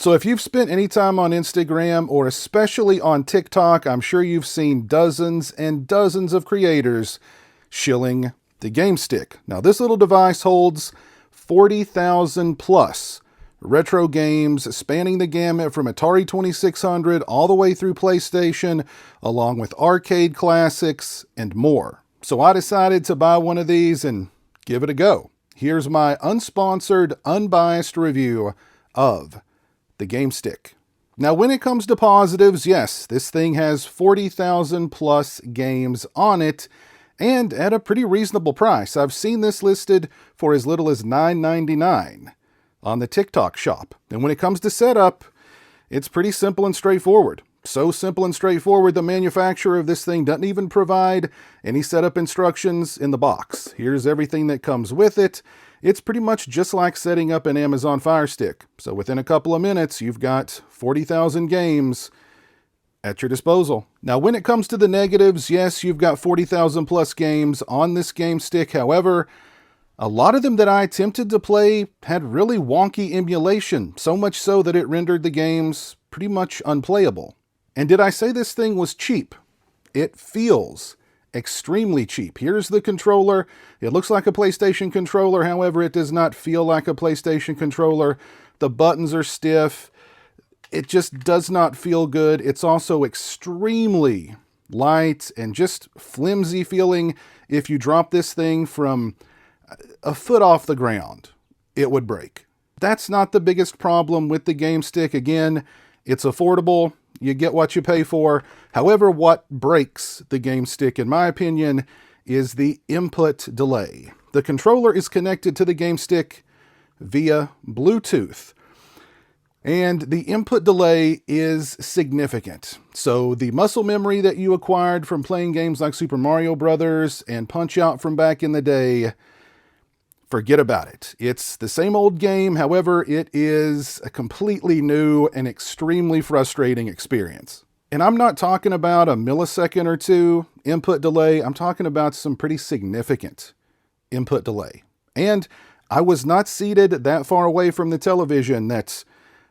So if you've spent any time on Instagram or especially on TikTok, I'm sure you've seen dozens and dozens of creators shilling the GameStick. Now this little device holds 40,000 plus retro games spanning the gamut from Atari 2600 all the way through PlayStation, along with arcade classics and more. So I decided to buy one of these and give it a go. Here's my unsponsored, unbiased review of the GameStick. Now, when it comes to positives, yes, this thing has 40,000 plus games on it, and at a pretty reasonable price. I've seen this listed for as little as $9.99 on the TikTok shop. And when it comes to setup, it's pretty simple and straightforward. So simple and straightforward, the manufacturer of this thing doesn't even provide any setup instructions in the box. Here's everything that comes with it. It's pretty much just like setting up an Amazon Fire Stick. So within a couple of minutes, you've got 40,000 games at your disposal. Now, when it comes to the negatives, yes, you've got 40,000 plus games on this GameStick. However, a lot of them that I attempted to play had really wonky emulation, so much so that it rendered the games pretty much unplayable. And did I say this thing was cheap? It feels extremely cheap. Here's the controller. It looks like a PlayStation controller. However, it does not feel like a PlayStation controller. The buttons are stiff. It just does not feel good. It's also extremely light and just flimsy feeling. If you drop this thing from a foot off the ground, it would break. That's not the biggest problem with the GameStick. Again, it's affordable. You get what you pay for. However, what breaks the GameStick, in my opinion, is the input delay. The controller is connected to the GameStick via Bluetooth, and the input delay is significant. So the muscle memory that you acquired from playing games like Super Mario Brothers and Punch-Out from back in the day, forget about it. It's the same old game. However, it is a completely new and extremely frustrating experience. And I'm not talking about a millisecond or two input delay. I'm talking about some pretty significant input delay. And I was not seated that far away from the television that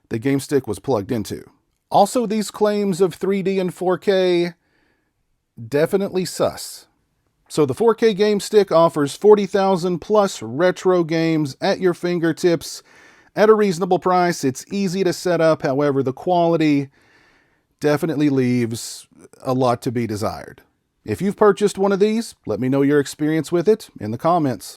the GameStick was plugged into. Also, these claims of 3D and 4K, definitely sus. So the 4K GameStick offers 40,000 plus retro games at your fingertips at a reasonable price. It's easy to set up. However, the quality definitely leaves a lot to be desired. If you've purchased one of these, let me know your experience with it in the comments.